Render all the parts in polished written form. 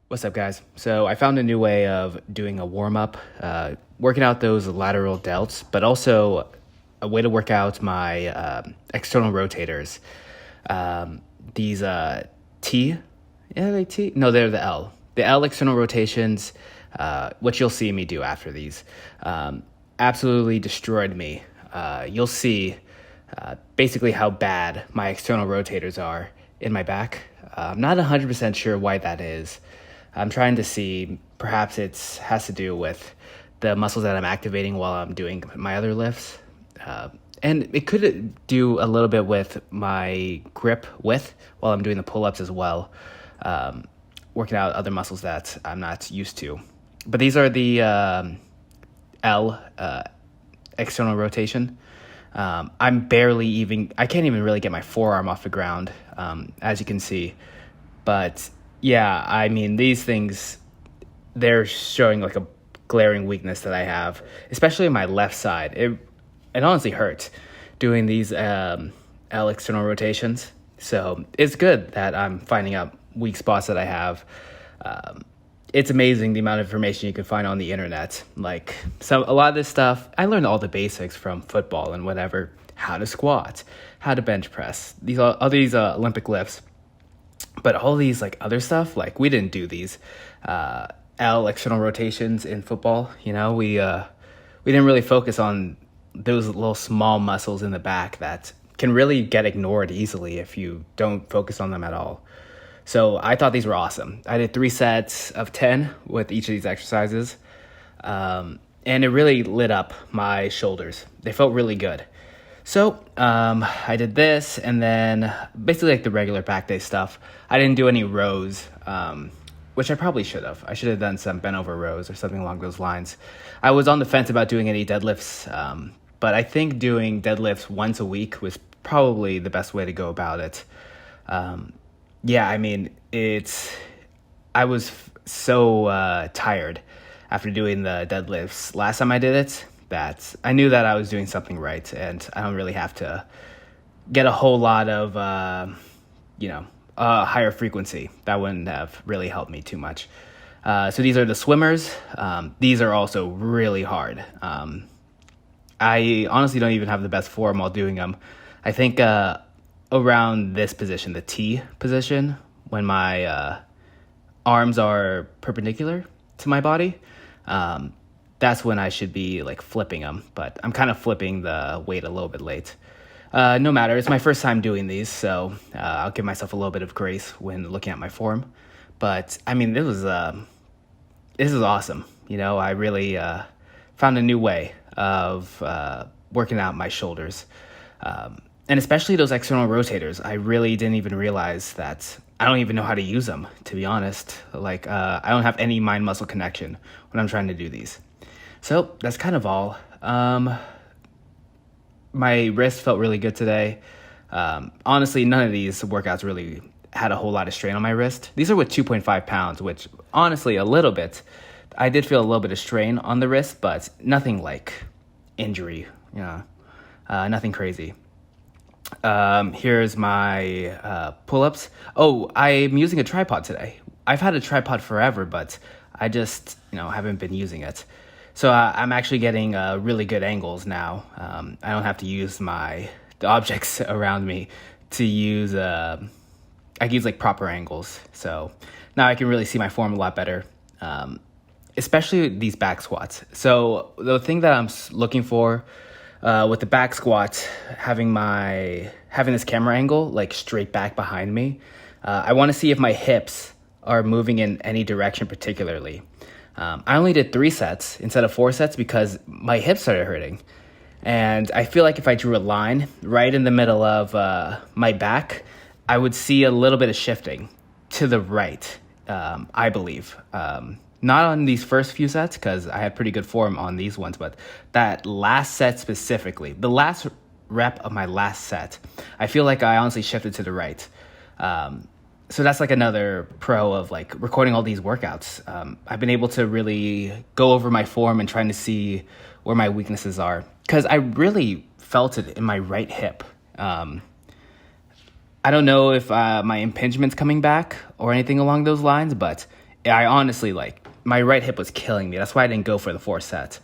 What's up, guys? So I found a new way of doing a warm up, working out those lateral delts, but also a way to work out my external rotators. These T, yeah, they T. No, they're the L. The L external rotations, which you'll see me do after these, absolutely destroyed me. You'll see basically how bad my external rotators are in my back. I'm not 100% sure why that is. I'm trying to see, perhaps it has to do with the muscles that I'm activating while I'm doing my other lifts. And it could do a little bit with my grip width while I'm doing the pull-ups as well, working out other muscles that I'm not used to. But these are the L external rotation. I can't even really get my forearm off the ground, as you can see. But yeah, I mean, these things, they're showing like a glaring weakness that I have, especially in my left side. It honestly hurts doing these L external rotations. So it's good that I'm finding out weak spots that I have. It's amazing the amount of information you can find on the internet. Like, a lot of this stuff, I learned all the basics from football and whatever, how to squat, how to bench press, all these Olympic lifts. But all these like other stuff, like we didn't do these L external rotations in football. You know, we didn't really focus on those little small muscles in the back that can really get ignored easily if you don't focus on them at all. So I thought these were awesome. I did 3 sets of 10 with each of these exercises, and it really lit up my shoulders. They felt really good. So I did this, and then basically like the regular back day stuff. I didn't do any rows, which I probably should have. I should have done some bent over rows or something along those lines. I was on the fence about doing any deadlifts, but I think doing deadlifts once a week was probably the best way to go about it. Yeah, I mean, I was so tired after doing the deadlifts last time I did it, that I knew that I was doing something right, and I don't really have to get a whole lot of, higher frequency. That wouldn't have really helped me too much. So these are the swimmers. These are also really hard. I honestly don't even have the best form while doing them. I think around this position, the T position, when my arms are perpendicular to my body, that's when I should be like flipping them, but I'm kind of flipping the weight a little bit late. No matter, it's my first time doing these, so I'll give myself a little bit of grace when looking at my form. But I mean, this is awesome. You know, I really found a new way of working out my shoulders, and especially those external rotators. I really didn't even realize that. I don't even know how to use them, to be honest. Like, I don't have any mind-muscle connection when I'm trying to do these. So that's kind of all. My wrist felt really good today. Honestly, none of these workouts really had a whole lot of strain on my wrist. These are with 2.5 pounds, which honestly, a little bit. I did feel a little bit of strain on the wrist, but nothing like injury, nothing crazy. Here's my pull-ups. Oh, I'm using a tripod today. I've had a tripod forever, but I just, haven't been using it. So I'm actually getting really good angles now. I don't have to use the objects around me to use, I can use like proper angles. So now I can really see my form a lot better, especially these back squats. So the thing that I'm looking for with the back squat, having this camera angle like straight back behind me, I want to see if my hips are moving in any direction particularly. I only did 3 sets instead of 4 sets because my hips started hurting. And I feel like if I drew a line right in the middle of my back, I would see a little bit of shifting to the right, I believe. Not on these first few sets because I had pretty good form on these ones, but that last set specifically, the last rep of my last set, I feel like I honestly shifted to the right. So that's like another pro of like recording all these workouts. I've been able to really go over my form and trying to see where my weaknesses are, because I really felt it in my right hip. I don't know if my impingement's coming back or anything along those lines, but I honestly, like, my right hip was killing me. That's why I didn't go for the 4 set.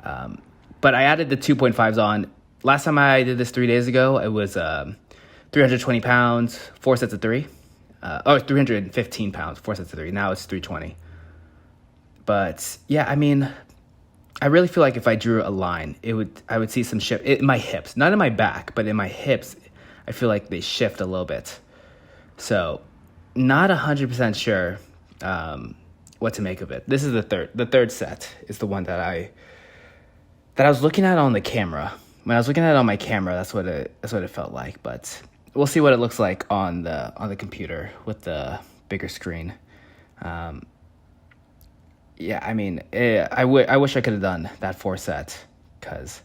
But I added the 2.5s on. Last time I did this 3 days ago, it was 320 pounds, 4 sets of three. 315 pounds, 4 sets of three. Now it's 320. But yeah, I mean, I really feel like if I drew a line, I would see some shift in my hips, not in my back, but in my hips. I feel like they shift a little bit. So, not 100% sure what to make of it. This is the third. The third set is the one that I was looking at on the camera. When I was looking at it on my camera, that's what it felt like. But we'll see what it looks like on the computer with the bigger screen. Yeah, I mean, I wish I could have done that 4 set because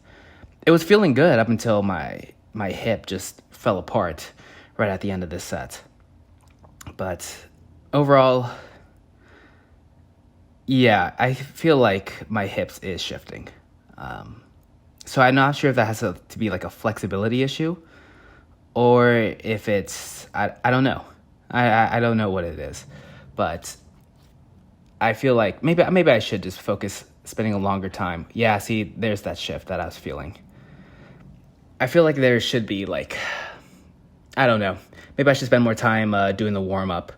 it was feeling good up until my hip just fell apart right at the end of this set. But overall, yeah, I feel like my hips is shifting. So I'm not sure if that has to be like a flexibility issue or if it's, I don't know. I don't know what it is, but I feel like maybe I should just focus spending a longer time. Yeah, see, there's that shift that I was feeling. I feel like there should be like, I don't know. Maybe I should spend more time doing the warm up,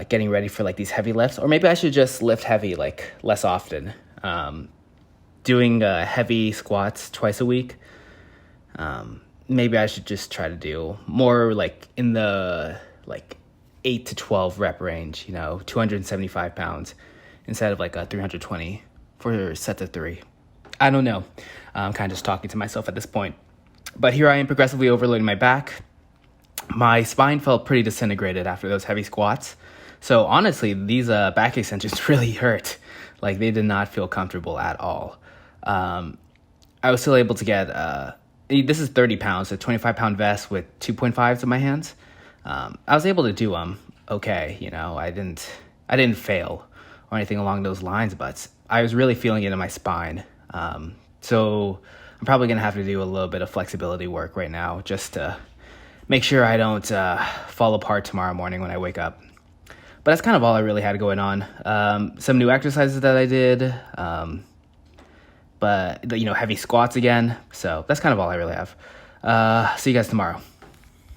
getting ready for like these heavy lifts, or maybe I should just lift heavy like less often. Doing heavy squats twice a week. Maybe I should just try to do more like in the like 8 to 12 rep range, 275 pounds instead of like a 320 for sets of three. I don't know. I'm kind of just talking to myself at this point. But here I am progressively overloading my back. My spine felt pretty disintegrated after those heavy squats. So honestly, these back extensions really hurt. Like they did not feel comfortable at all. I was still able to get, this is 30 pounds, a 25-pound vest with 2.5s in my hands. I was able to do them okay, I didn't fail or anything along those lines, but I was really feeling it in my spine. So I'm probably going to have to do a little bit of flexibility work right now just to make sure I don't fall apart tomorrow morning when I wake up. But that's kind of all I really had going on. Some new exercises that I did, but heavy squats again. So that's kind of all I really have. See you guys tomorrow.